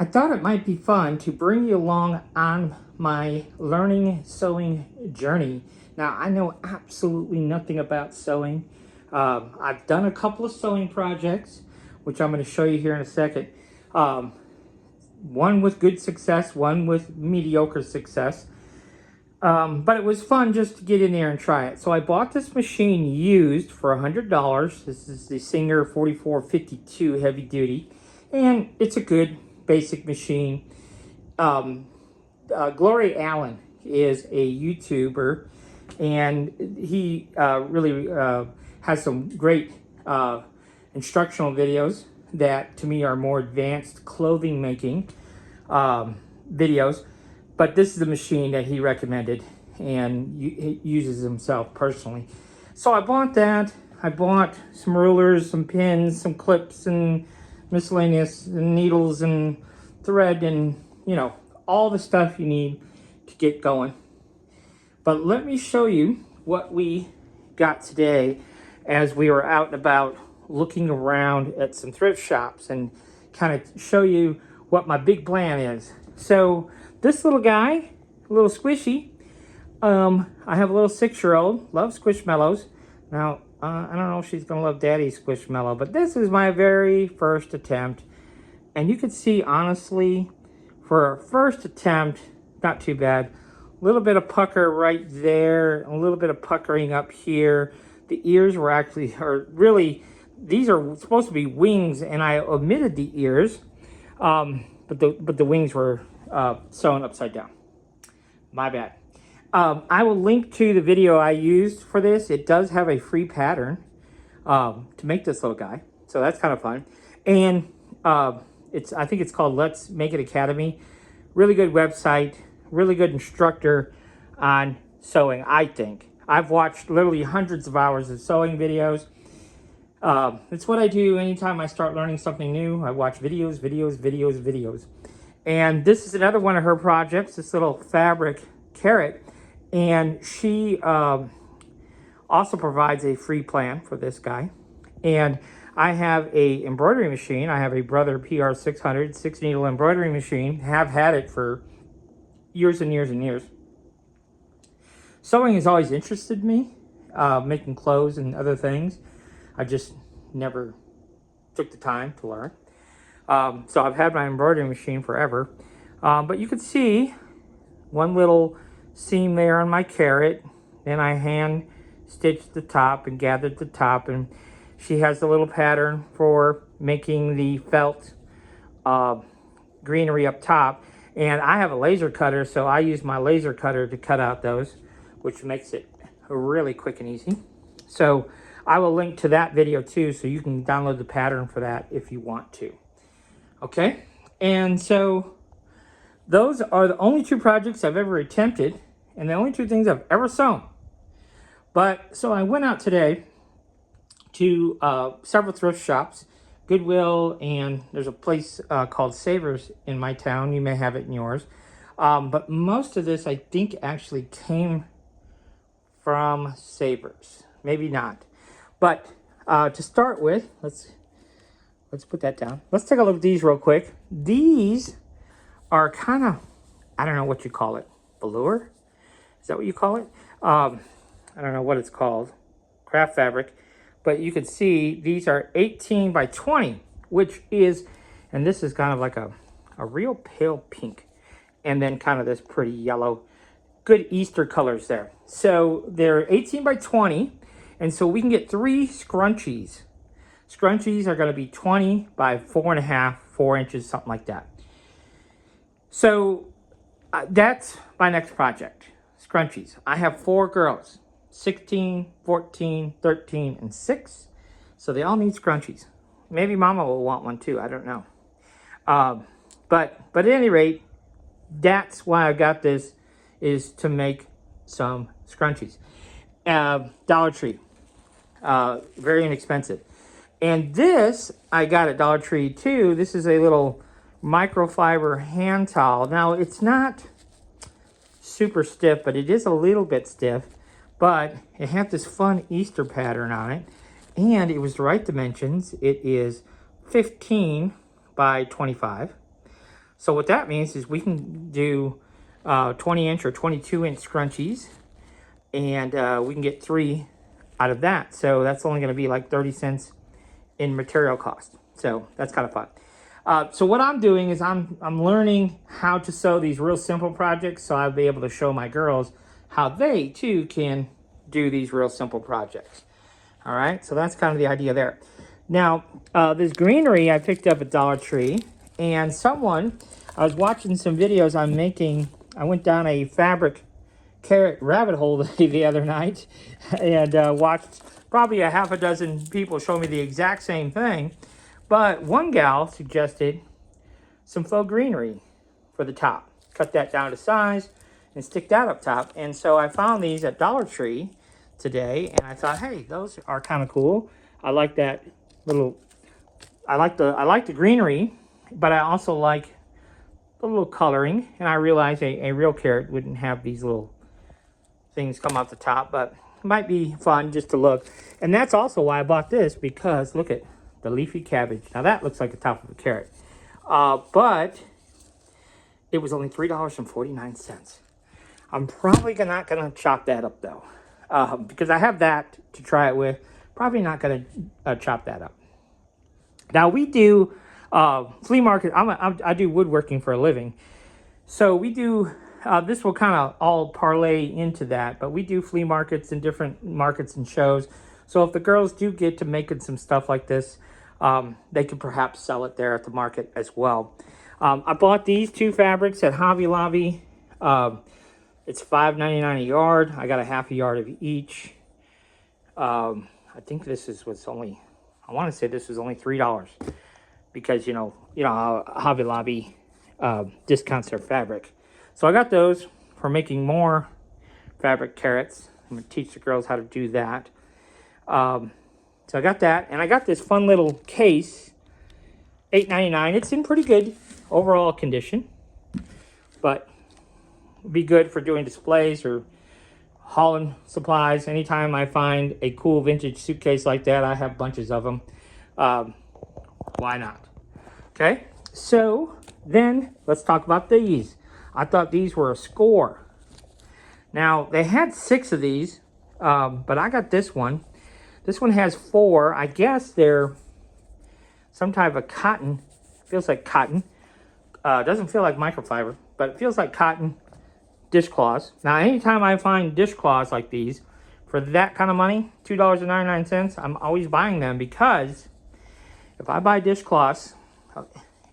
I thought it might be fun to bring you along on my learning sewing journey. Now, I know absolutely nothing about sewing. I've done a couple of sewing projects, which I'm going to show you here in a second. Um, one with good success, one with mediocre success. But it was fun just to get in there and try it. So I bought this machine used for $100. This is the Singer 4452 heavy duty, and it's a good basic machine. Gloria Allen is a YouTuber, and he really has some great instructional videos that to me are more advanced clothing making videos. But this is the machine that he recommended and he uses himself personally. So I bought that. I bought some rulers, some pins, some clips, and miscellaneous needles and thread and, you know, all the stuff you need to get going. But let me show you what we got today as we were out and about looking around at some thrift shops and kind of show you what my big plan is. So this little guy, a little squishy, I have a little 6-year-old, loves Squishmallows. Now, I don't know if she's going to love Daddy's Squishmallow, but this is my very first attempt. And you can see, honestly, for a first attempt, not too bad. A little bit of pucker right there, a little bit of puckering up here. The ears were actually, or really, these are supposed to be wings, and I omitted the ears, but the wings were sewn upside down. My bad. I will link to the video I used for this. It does have a free pattern to make this little guy, so that's kind of fun. And I think it's called Let's Make It Academy. Really good website, really good instructor on sewing, I think. I've watched literally hundreds of hours of sewing videos. It's what I do anytime I start learning something new. I watch videos. And this is another one of her projects, this little fabric carrot. And she also provides a free plan for this guy. And I have a embroidery machine. I have a Brother PR600 6-needle embroidery machine. Have had it for years and years and years. Sewing has always interested me, making clothes and other things. I just never took the time to learn. So I've had my embroidery machine forever. But you can see one little seam there on my carrot. Then I hand stitched the top and gathered the top. And she has the little pattern for making the felt greenery up top. And I have a laser cutter, so I use my laser cutter to cut out those, which makes it really quick and easy. So I will link to that video too, so you can download the pattern for that if you want to. Okay, and so those are the only 2 projects I've ever attempted and the only 2 things I've ever sewn. But so I went out today to several thrift shops, Goodwill, and there's a place called Savers in my town. You may have it in yours. But most of this I think actually came from Savers. Maybe not. But to start with, let's put that down. Let's take a look at these real quick. These are kind of, I don't know what you call it. Velour? Is that what you call it? I don't know what it's called. Craft fabric. But you can see these are 18 by 20, which is, and this is kind of like a real pale pink. And then kind of this pretty yellow. Good Easter colors there. So they're 18 by 20. And so we can get 3 scrunchies. Scrunchies are going to be 20 by 4.5, 4 inches, something like that. So that's my next project, scrunchies. I have 4 girls, 16, 14, 13, and 6. So they all need scrunchies. Maybe Mama will want one too, I don't know. But at any rate, that's why I got this, is to make some scrunchies. Dollar Tree, very inexpensive. And this I got at Dollar Tree too. This is a little microfiber hand towel. Now it's not super stiff, but it is a little bit stiff. But it had this fun Easter pattern on it, and it was the right dimensions. It is 15 by 25. So what that means is we can do 20-inch or 22-inch scrunchies, and we can get 3 out of that. So that's only going to be like 30 cents in material cost. So that's kind of fun. So what I'm doing is I'm learning how to sew these real simple projects, so I'll be able to show my girls how they too can do these real simple projects. All right, so that's kind of the idea there. Now, this greenery I picked up at Dollar Tree, and I was watching some videos on making, I went down a fabric carrot rabbit hole the other night, and watched probably a half a dozen people show me the exact same thing. But one gal suggested some faux greenery for the top. Cut that down to size and stick that up top. And so I found these at Dollar Tree today, and I thought, hey, those are kind of cool. I like that little, I like the greenery, but I also like the little coloring. And I realized a real carrot wouldn't have these little things come off the top, but it might be fun just to look. And that's also why I bought this, because look at the leafy cabbage. Now that looks like the top of a carrot, but it was only $3.49. I'm probably not gonna chop that up though, because I have that to try it with. Probably not gonna chop that up. Now we do flea market. I do woodworking for a living, so we do. This will kind of all parlay into that, but we do flea markets and different markets and shows. So if the girls do get to making some stuff like this, they could perhaps sell it there at the market as well. I bought these 2 fabrics at Hobby Lobby. It's $5.99 a yard. I got a half a yard of each. I think this was only, I want to say this was only $3, because you know Hobby Lobby discounts their fabric. So I got those for making more fabric carrots. I'm going to teach the girls how to do that. So I got that, and I got this fun little case, $8.99. It's in pretty good overall condition, but it'd be good for doing displays or hauling supplies. Anytime I find a cool vintage suitcase like that, I have bunches of them. Why not? Okay, so then let's talk about these. I thought these were a score. Now, they had 6 of these, but I got this one. This one has 4. I guess they're some type of cotton. Feels like cotton. Doesn't feel like microfiber, but it feels like cotton dishcloths. Now, anytime I find dishcloths like these for that kind of money, $2.99, I'm always buying them, because if I buy dishcloths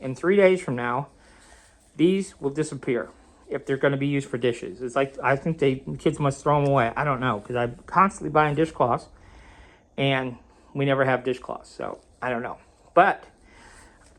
in 3 days from now, these will disappear if they're going to be used for dishes. It's like, I think kids must throw them away. I don't know, because I'm constantly buying dishcloths, and we never have dishcloths, so I don't know. But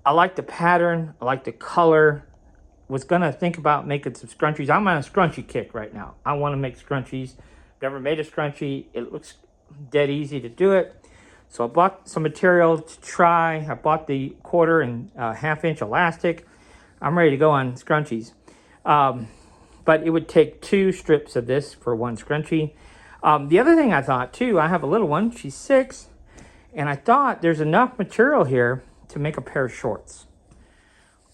I like the pattern. I like the color. Was going to think about making some scrunchies. I'm on a scrunchie kick right now. I want to make scrunchies. Never made a scrunchie. It looks dead easy to do it. So I bought some material to try. I bought the 1/4 and 1/2 inch elastic. I'm ready to go on scrunchies. But it would take 2 strips of this for 1 scrunchie. The other thing I thought too, I have a little one, she's 6, and I thought there's enough material here to make a pair of shorts.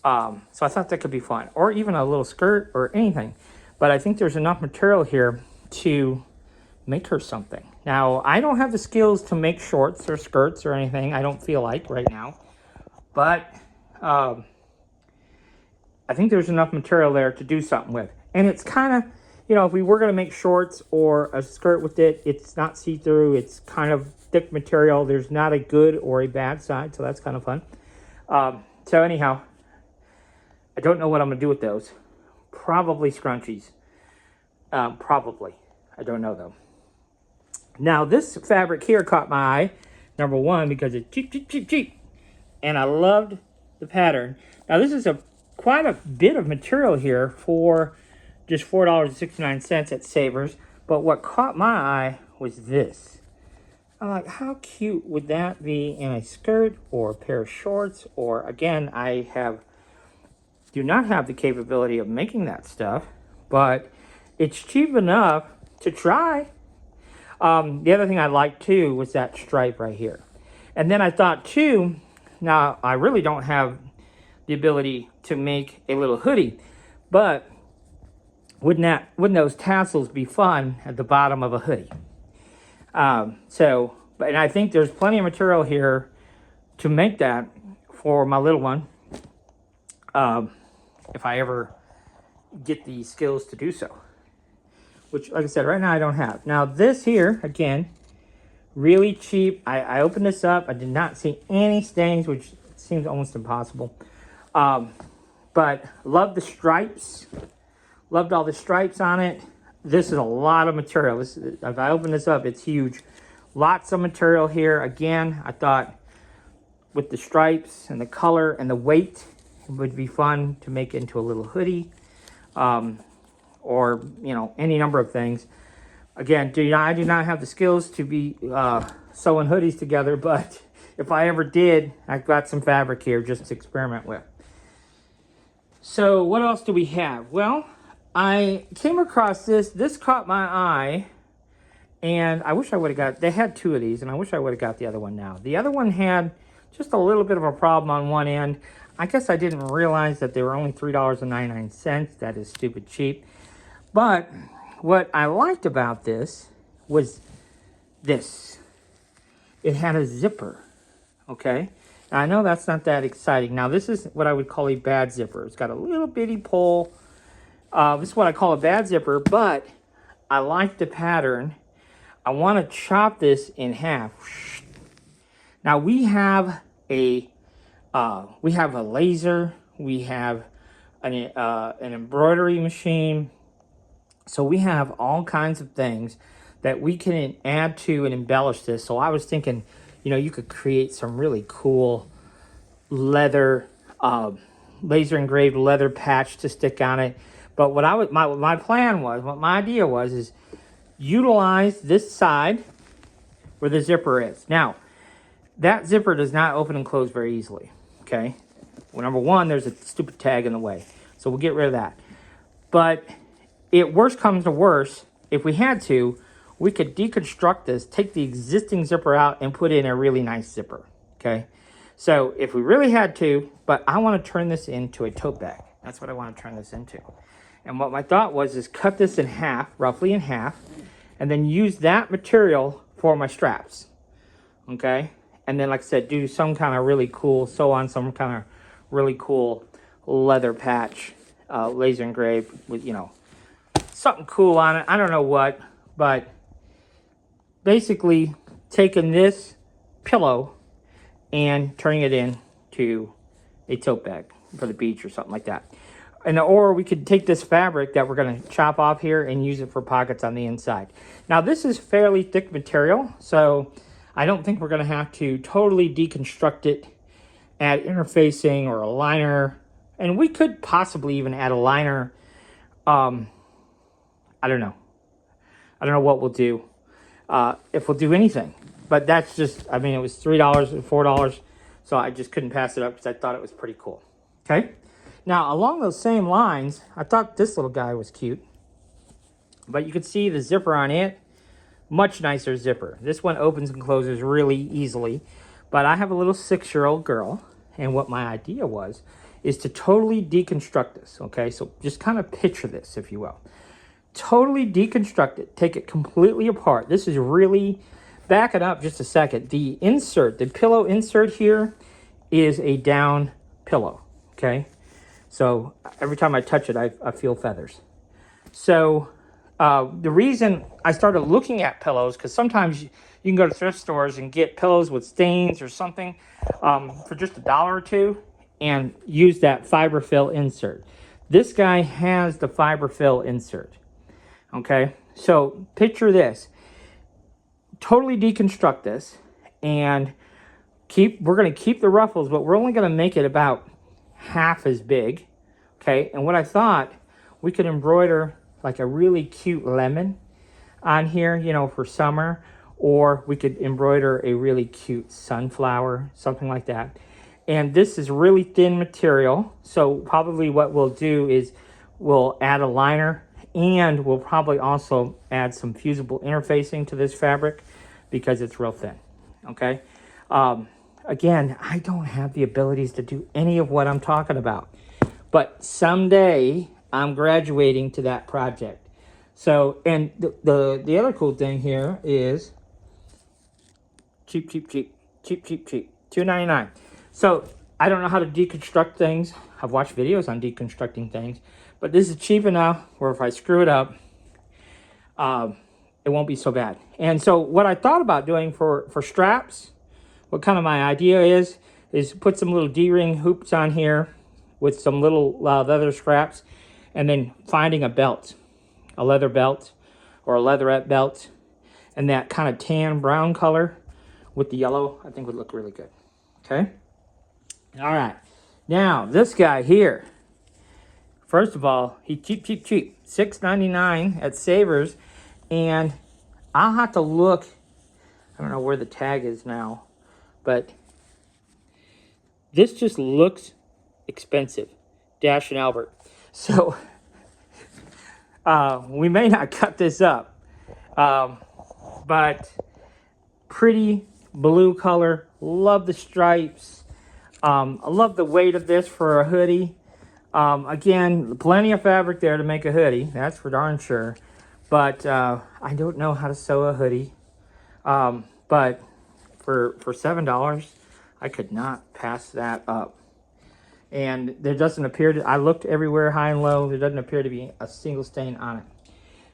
So I thought that could be fun, or even a little skirt or anything. But I think there's enough material here to make her something. Now, I don't have the skills to make shorts or skirts or anything. I don't feel like right now. But I think there's enough material there to do something with. And it's kind of, if we were going to make shorts or a skirt with it, it's not see-through. It's kind of thick material. There's not a good or a bad side, so that's kind of fun. So anyhow, I don't know what I'm going to do with those. Probably scrunchies. Probably. I don't know, though. Now, this fabric here caught my eye, number one, because it's cheap, cheap, cheap, cheap. And I loved the pattern. Now, this is quite a bit of material here for just $4.69 at Savers. But what caught my eye was this. I'm like, how cute would that be in a skirt or a pair of shorts? Or, again, do not have the capability of making that stuff, but it's cheap enough to try. The other thing I liked too was that stripe right here. And then I thought too, now I really don't have the ability to make a little hoodie. But wouldn't those tassels be fun at the bottom of a hoodie? And I think there's plenty of material here to make that for my little one, if I ever get the skills to do so. Which, like I said, right now I don't have. Now this here, again, really cheap. I opened this up. I did not see any stains, which seems almost impossible. But love the stripes. Loved all the stripes on it. This is a lot of material. If I open this up, it's huge. Lots of material here. Again, I thought with the stripes and the color and the weight, it would be fun to make into a little hoodie. Or, you know, any number of things. Again, I do not have the skills to be sewing hoodies together, but if I ever did, I've got some fabric here just to experiment with. So what else do we have? Well, I came across this. This caught my eye, and I wish I would have got, they had two of these, and I wish I would have got the other one now. The other one had just a little bit of a problem on one end. I guess I didn't realize that they were only $3.99. That is stupid cheap. But what I liked about this was this. It had a zipper, okay? Now, I know that's not that exciting. Now, this is what I would call a bad zipper. It's got a little bitty pole. This is what I call a bad zipper, but I like the pattern. I want to chop this in half. Now, we have a laser. We have an embroidery machine. So we have all kinds of things that we can add to and embellish this. So I was thinking, you know, you could create some really cool leather, laser engraved leather patch to stick on it. But what my plan was, what my idea was, is utilize this side where the zipper is. Now, that zipper does not open and close very easily, okay? Well, number one, there's a stupid tag in the way. So we'll get rid of that. But worst comes to worst, if we had to, we could deconstruct this, take the existing zipper out, and put in a really nice zipper, okay? So if we really had to, but I want to turn this into a tote bag. That's what I want to turn this into. And what my thought was is cut this in half, roughly in half, and then use that material for my straps, okay? And then, like I said, do some kind of really cool, sew on some kind of really cool leather patch, laser engraved with, you know, something cool on it. I don't know what, but basically taking this pillow and turning it into a tote bag for the beach or something like that. Or we could take this fabric that we're going to chop off here and use it for pockets on the inside. Now, this is fairly thick material, so I don't think we're going to have to totally deconstruct it, add interfacing or a liner. And we could possibly even add a liner. I don't know. I don't know what we'll do, if we'll do anything. But that's just, I mean, it was $3 or $4, so I just couldn't pass it up because I thought it was pretty cool. Okay? Now, along those same lines, I thought this little guy was cute. But you can see the zipper on it. Much nicer zipper. This one opens and closes really easily. But I have a little 6-year-old girl, and what my idea was is to totally deconstruct this, okay? So just kind of picture this, if you will. Totally deconstruct it. Take it completely apart. This is really, back it up just a second. The insert, the pillow insert here is a down pillow, okay? So every time I touch it, I feel feathers. So the reason I started looking at pillows, because sometimes you can go to thrift stores and get pillows with stains or something for just $1 or $2 and use that fiber fill insert. This guy has the fiber fill insert. Okay, so picture this. Totally deconstruct this and we're going to keep the ruffles, but we're only going to make it about half as big. Okay, and what I thought, we could embroider like a really cute lemon on here, you know, for summer, or we could embroider a really cute sunflower, something like that. And this is really thin material, so probably what we'll do is we'll add a liner, and we'll probably also add some fusible interfacing to this fabric because it's real thin, okay? again, I don't have the abilities to do any of what I'm talking about. But someday I'm graduating to that project. So, and the other cool thing here is cheap, cheap, cheap, cheap, cheap, cheap, $2.99. So I don't know how to deconstruct things. I've watched videos on deconstructing things, but this is cheap enough where if I screw it up, it won't be so bad. And so what I thought about doing for straps, what kind of my idea is put some little D-ring hoops on here with some little leather straps, and then finding a belt, a leather belt or a leatherette belt, and that kind of tan brown color with the yellow, I think would look really good. Okay. All right. Now this guy here, first of all, he's cheap, cheap, cheap. $6.99 at Savers, and I'll have to look. I don't know where the tag is now, but this just looks expensive. Dash and Albert. So we may not cut this up, but pretty blue color. Love the stripes. I love the weight of this for a hoodie. Again, plenty of fabric there to make a hoodie. That's for darn sure. But I don't know how to sew a hoodie. But for $7, I could not pass that up. And there doesn't appear to, I looked everywhere high and low, there doesn't appear to be a single stain on it.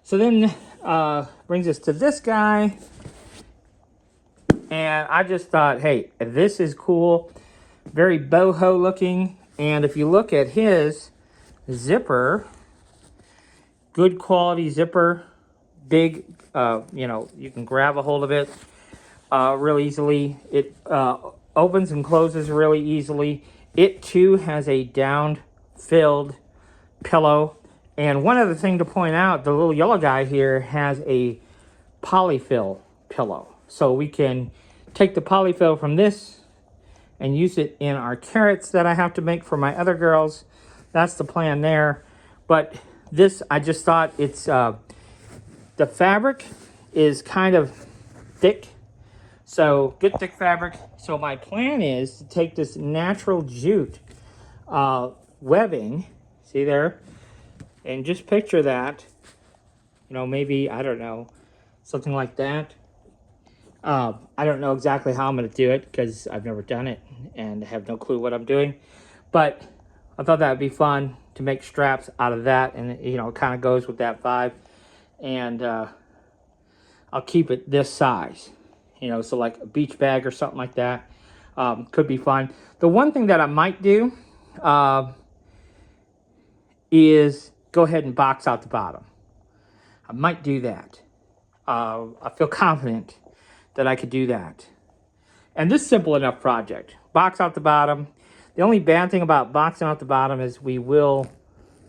So then brings us to this guy. And I just thought, hey, this is cool. Very boho looking. And if you look at his zipper, good quality zipper, big, you know, you can grab a hold of it real easily. It opens and closes really easily. It too has a down-filled pillow. And one other thing to point out, the little yellow guy here has a polyfill pillow. So we can take the polyfill from this and use it in our carrots that I have to make for my other girls. That's the plan there. But this, I just thought it's, the fabric is kind of thick. So good thick fabric. So my plan is to take this natural jute webbing, see there, and just picture that, you know, maybe, I don't know, something like that. I don't know exactly how I'm going to do it because I've never done it and have no clue what I'm doing. But I thought that would be fun to make straps out of that. And, you know, it kind of goes with that vibe. And I'll keep it this size. You know, so like a beach bag or something like that could be fun. The one thing that I might do is go ahead and box out the bottom. I might do that. I feel confident that I could do that. And this is a simple enough project. Box out the bottom. The only bad thing about boxing out the bottom is we will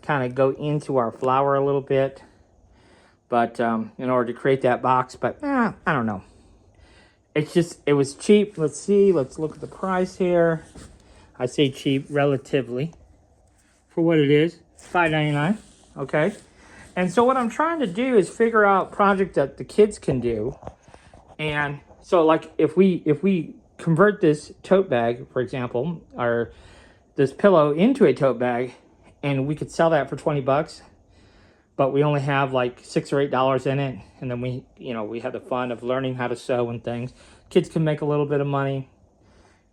kind of go into our flower a little bit. But in order to create that box, but I don't know. It's just, it was cheap. Let's see, let's look at the price here. I say cheap relatively for what it is, $5.99, okay? And so what I'm trying to do is figure out project that the kids can do. And so like if we convert this tote bag, for example, or this pillow into a tote bag, and we could sell that for 20 bucks, but we only have like $6 or $8 in it, and then we, you know, we have the fun of learning how to sew and things. Kids can make a little bit of money,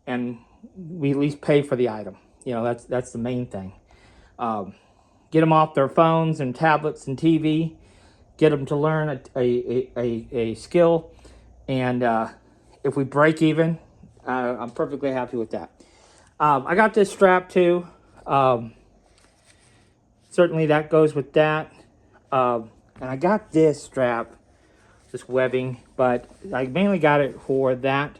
and we at least pay for the item. You know, that's the main thing. Get them off their phones and tablets and TV. Get them to learn a skill, and if we break even, I'm perfectly happy with that. I got this strap too. Certainly that goes with that. And I got this strap, this webbing, but I mainly got it for that.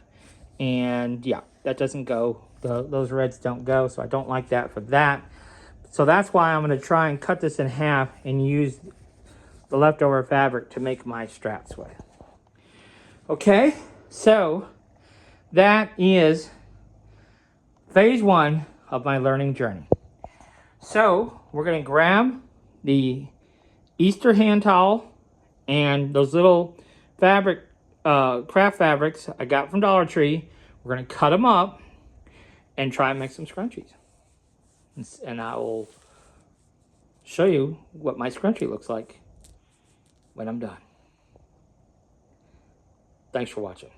And yeah, that doesn't go. Those reds don't go, so I don't like that for that. So that's why I'm going to try and cut this in half and use the leftover fabric to make my straps with. Okay, so that is phase 1 of my learning journey. So we're going to grab the Easter hand towel and those little fabric, craft fabrics I got from Dollar Tree. We're going to cut them up and try and make some scrunchies. And I will show you what my scrunchie looks like when I'm done. Thanks for watching.